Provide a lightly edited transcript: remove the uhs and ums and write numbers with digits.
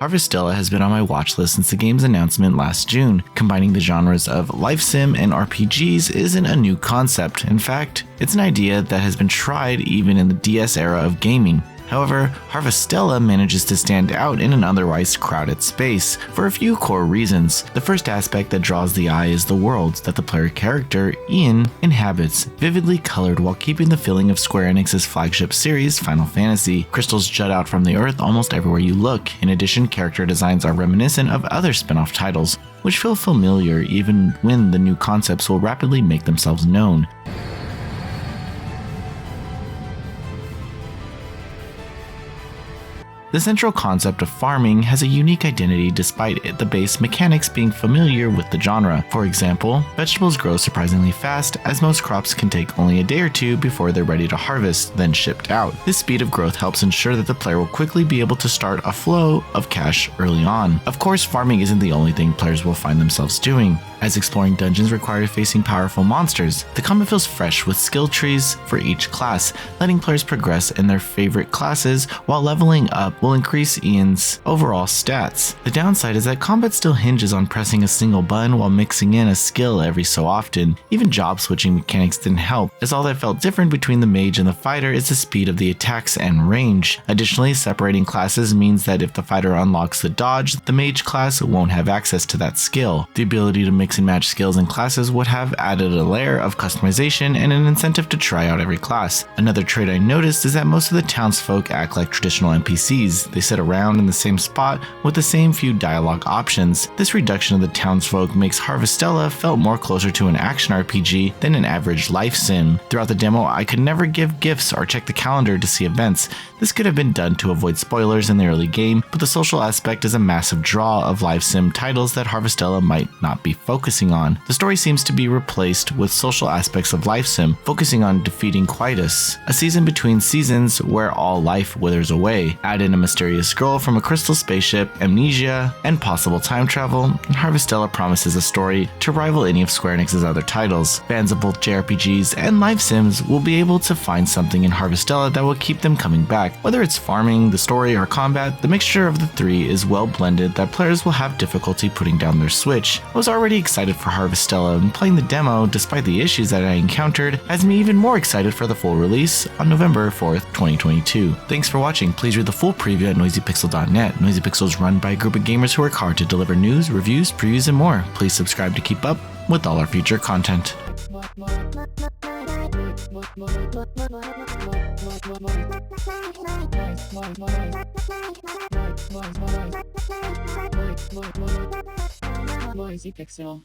Harvestella has been on my watch list since the game's announcement last June. Combining the genres of life sim and RPGs isn't a new concept. In fact, it's an idea that has been tried even in the DS era of gaming. However, Harvestella manages to stand out in an otherwise crowded space for a few core reasons. The first aspect that draws the eye is the world that the player character, Ian, inhabits, vividly colored while keeping the feeling of Square Enix's flagship series, Final Fantasy. Crystals jut out from the earth almost everywhere you look. In addition, character designs are reminiscent of other spin-off titles, which feel familiar even when the new concepts will rapidly make themselves known. The central concept of farming has a unique identity despite the base mechanics being familiar with the genre. For example, vegetables grow surprisingly fast, as most crops can take only a day or two before they're ready to harvest, then shipped out. This speed of growth helps ensure that the player will quickly be able to start a flow of cash early on. Of course, farming isn't the only thing players will find themselves doing, as exploring dungeons require facing powerful monsters. The combat feels fresh with skill trees for each class, letting players progress in their favorite classes while leveling up will increase Ian's overall stats. The downside is that combat still hinges on pressing a single button while mixing in a skill every so often. Even job switching mechanics didn't help, as all that felt different between the mage and the fighter is the speed of the attacks and range. Additionally, separating classes means that if the fighter unlocks the dodge, the mage class won't have access to that skill. The ability to mix and match skills and classes would have added a layer of customization and an incentive to try out every class. Another trait I noticed is that most of the townsfolk act like traditional NPCs. They sit around in the same spot with the same few dialogue options. This reduction of the townsfolk makes Harvestella felt more closer to an action RPG than an average life sim. Throughout the demo, I could never give gifts or check the calendar to see events. This could have been done to avoid spoilers in the early game, but the social aspect is a massive draw of live sim titles that Harvestella might not be focusing on. The story seems to be replaced with social aspects of life sim, focusing on defeating Quietus, a season between seasons where all life withers away. Add in a mysterious girl from a crystal spaceship, amnesia, and possible time travel, and Harvestella promises a story to rival any of Square Enix's other titles. Fans of both JRPGs and life sims will be able to find something in Harvestella that will keep them coming back. Whether it's farming, the story, or combat, the mixture of the three is well blended that players will have difficulty putting down their Switch. I was already excited for Harvestella, and playing the demo, despite the issues that I encountered, has me even more excited for the full release on November 4th, 2022. Thanks for watching. Please read the full preview at noisypixel.net. NoisyPixel is run by a group of gamers who work hard to deliver news, reviews, previews, and more. Please subscribe to keep up with all our future content. Noisy Pixel.